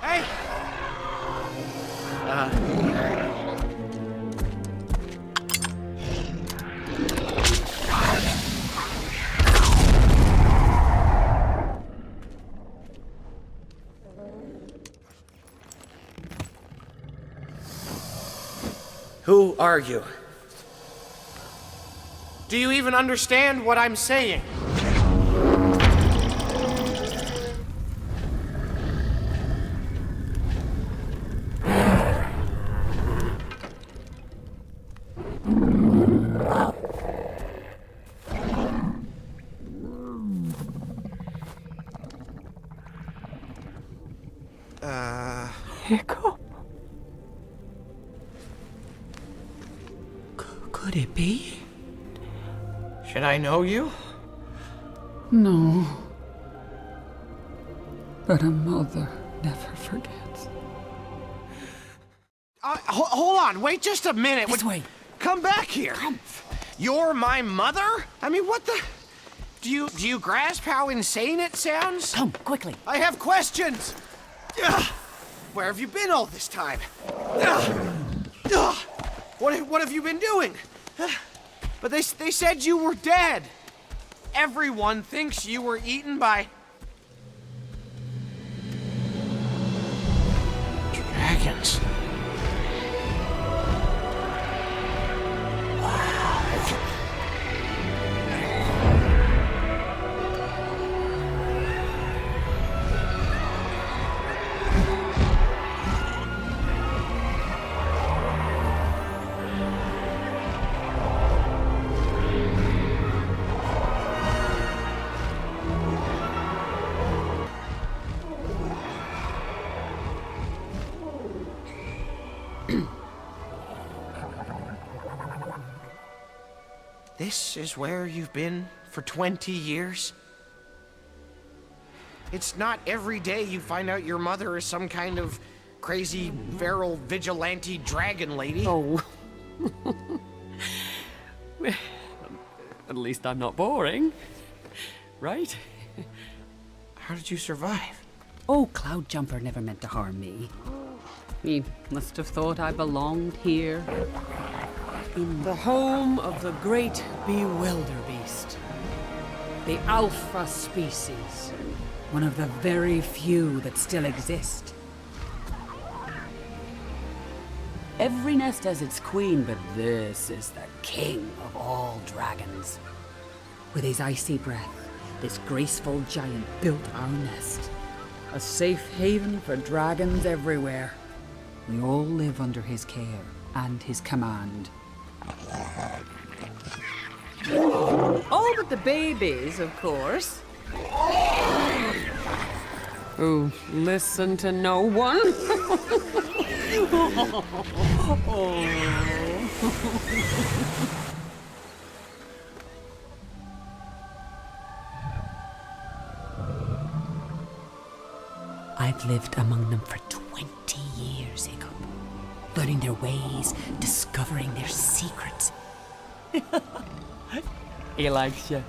Hey! Who are you? Do you even understand what I'm saying? Hiccup? Could it be? Should I know you? No. But a mother never forgets. Hold on, wait just a minute. This way. Come back here. Come. You're my mother? I mean, what the... Do you grasp how insane it sounds? Come, quickly. I have questions! Ugh. Where have you been all this time? Ugh. Ugh. What have you been doing? But they said you were dead. Everyone thinks you were eaten by... dragons. This is where you've been for 20 years? It's not every day you find out your mother is some kind of crazy, feral, vigilante dragon lady. Oh. At least I'm not boring. Right? How did you survive? Oh, Cloud Jumper never meant to harm me. He must have thought I belonged here. In the home of the great bewilderbeast. The alpha species. One of the very few that still exist. Every nest has its queen, but this is the king of all dragons. With his icy breath, this graceful giant built our nest. A safe haven for dragons everywhere. We all live under his care and his command. All but the babies, of course. Who listen to no one. I've lived among them for 20 years, Hiccup. Learning their ways, discovering their secrets. He likes you.